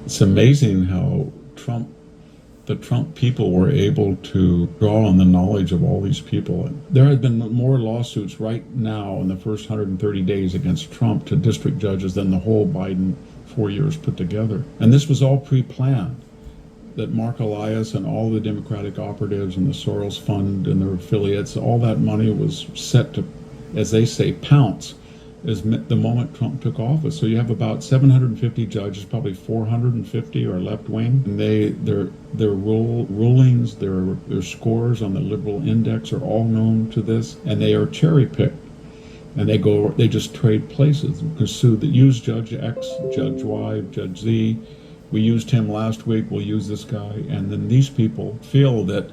It's amazing how the Trump people were able to draw on the knowledge of all these people. There have been more lawsuits right now in the first 130 days against Trump to district judges than the whole Biden 4 years put together. And this was all pre-planned, that Mark Elias and all the Democratic operatives and the Soros Fund and their affiliates, all that money was set to, as they say, pounce is the moment Trump took office. So you have about 750 judges, probably 450 are left wing, and their rulings, their scores on the liberal index are all known to this, and they are cherry picked, and they just trade places and pursue the use Judge X, Judge Y, Judge Z. We used him last week. We'll use this guy, and then these people feel that,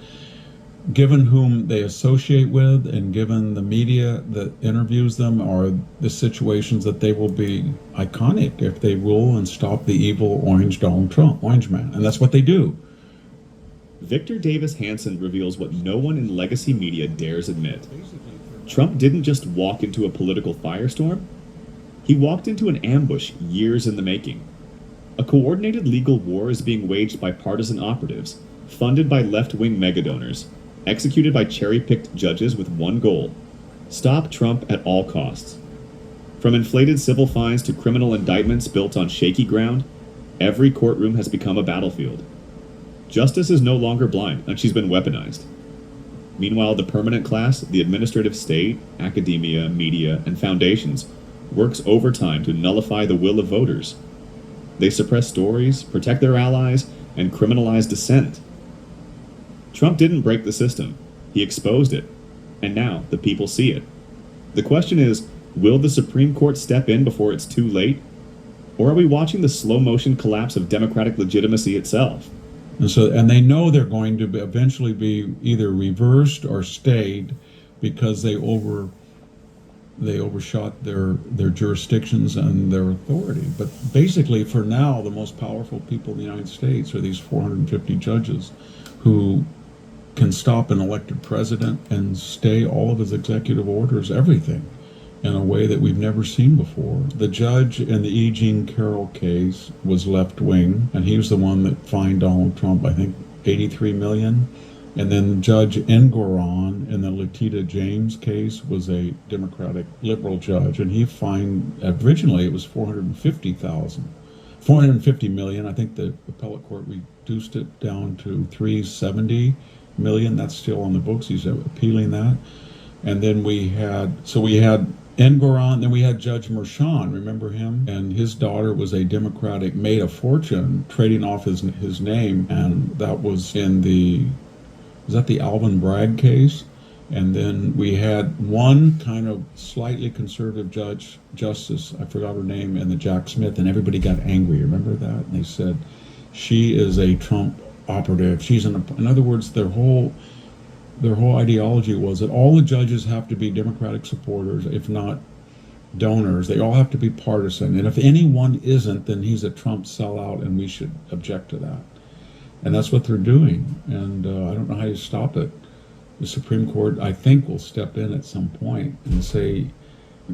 given whom they associate with and given the media that interviews them, are the situations that they will be iconic if they rule and stop the evil orange Donald Trump, orange man. And that's what they do. Victor Davis Hanson reveals what no one in legacy media dares admit. Trump didn't just walk into a political firestorm. He walked into an ambush years in the making. A coordinated legal war is being waged by partisan operatives, funded by left-wing megadonors, executed by cherry-picked judges with one goal: stop Trump at all costs. From inflated civil fines to criminal indictments built on shaky ground, every courtroom has become a battlefield. Justice is no longer blind, and she's been weaponized. Meanwhile, the permanent class, the administrative state, academia, media, and foundations, works overtime to nullify the will of voters. They suppress stories, protect their allies, and criminalize dissent. Trump didn't break the system. He exposed it. And now the people see it. The question is, will the Supreme Court step in before it's too late? Or are we watching the slow-motion collapse of democratic legitimacy itself? And they know they're going to eventually be either reversed or stayed because they overshot their jurisdictions and their authority. But basically, for now, the most powerful people in the United States are these 450 judges who can stop an elected president and stay all of his executive orders, everything, in a way that we've never seen before. The judge in the E. Jean Carroll case was left-wing, and he was the one that fined Donald Trump, I think, $83 million. And then Judge Engoron in the Letitia James case was a Democratic liberal judge, and he fined, originally it was $450 million. I think the appellate court reduced it down to $370 million. That's still on the books. He's appealing that. And then we had Engoron, then we had Judge Merchan, remember him? And his daughter was a Democratic, made a fortune trading off his name, and that was in the Alvin Bragg case? And then we had one kind of slightly conservative justice, I forgot her name, and the Jack Smith, and everybody got angry. Remember that? And they said, she is a Trump operative. In other words, their whole ideology was that all the judges have to be Democratic supporters, if not donors. They all have to be partisan. And if anyone isn't, then he's a Trump sellout, and we should object to that. And that's what they're doing. And I don't know how you stop it. The Supreme Court, I think, will step in at some point and say,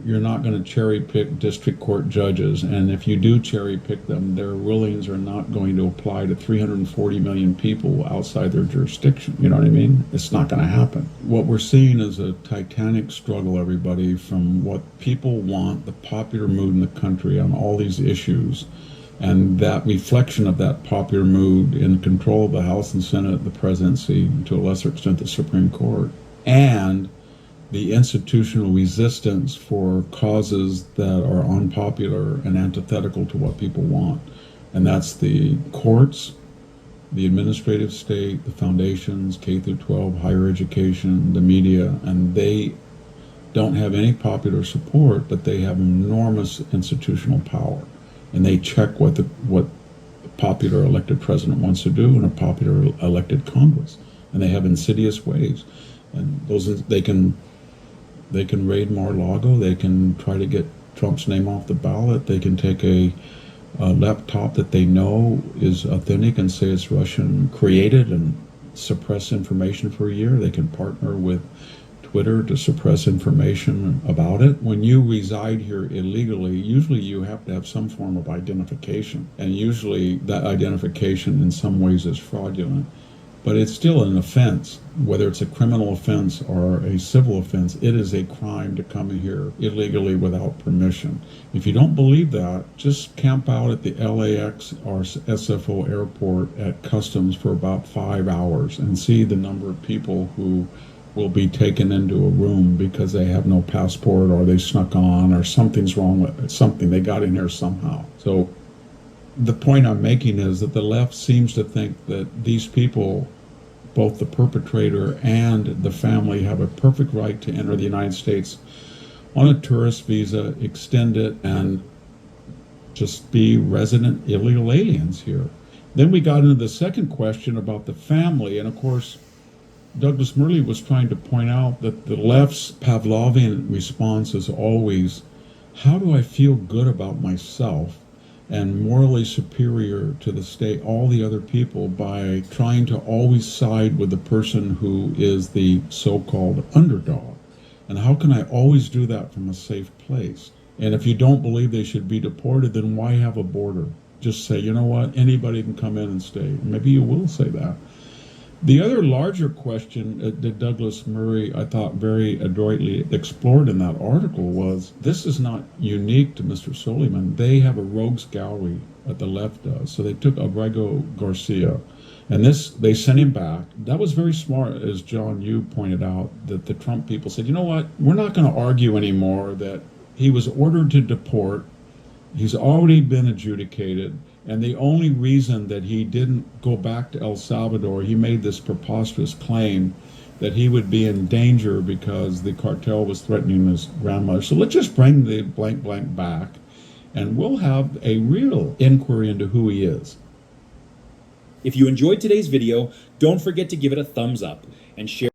you're not going to cherry pick district court judges. And if you do cherry pick them, their rulings are not going to apply to 340 million people outside their jurisdiction. You know what I mean? It's not going to happen. What we're seeing is a titanic struggle, everybody, from what people want, the popular mood in the country on all these issues, and that reflection of that popular mood in control of the House and Senate, the presidency, to a lesser extent the Supreme Court, and the institutional resistance for causes that are unpopular and antithetical to what people want. And that's the courts, the administrative state, the foundations, K through 12, higher education, the media, and they don't have any popular support, but they have enormous institutional power. And they check what the popular elected president wants to do in a popular elected Congress. And they have insidious ways. And they can raid Mar-a-Lago. They can try to get Trump's name off the ballot. They can take a laptop that they know is authentic and say it's Russian created and suppress information for a year. They can partner with Twitter to suppress information about it. When you reside here illegally, usually you have to have some form of identification, and usually that identification in some ways is fraudulent. But it's still an offense, whether it's a criminal offense or a civil offense. It is a crime to come here illegally without permission. If you don't believe that, just camp out at the LAX or SFO airport at customs for about 5 hours and see the number of people who will be taken into a room because they have no passport, or they snuck on, or something's wrong with something. They got in here somehow. So the point I'm making is that the left seems to think that these people, both the perpetrator and the family, have a perfect right to enter the United States on a tourist visa, extend it, and just be resident illegal aliens here. Then we got into the second question about the family, and of course, Douglas Murley was trying to point out that the left's Pavlovian response is always, how do I feel good about myself and morally superior to the state, all the other people, by trying to always side with the person who is the so-called underdog? And how can I always do that from a safe place? And if you don't believe they should be deported, then why have a border? Just say, you know what, anybody can come in and stay. Maybe you will say that. The other larger question that Douglas Murray, I thought, very adroitly explored in that article was, this is not unique to Mr. Suleiman. They have a rogues gallery that the left does. So they took Abrego Garcia, and they sent him back. That was very smart, as John, you pointed out, that the Trump people said, you know what, we're not going to argue anymore that he was ordered to deport. He's already been adjudicated. And the only reason that he didn't go back to El Salvador, he made this preposterous claim that he would be in danger because the cartel was threatening his grandmother. So let's just bring the blank blank back, and we'll have a real inquiry into who he is. If you enjoyed today's video, don't forget to give it a thumbs up and share.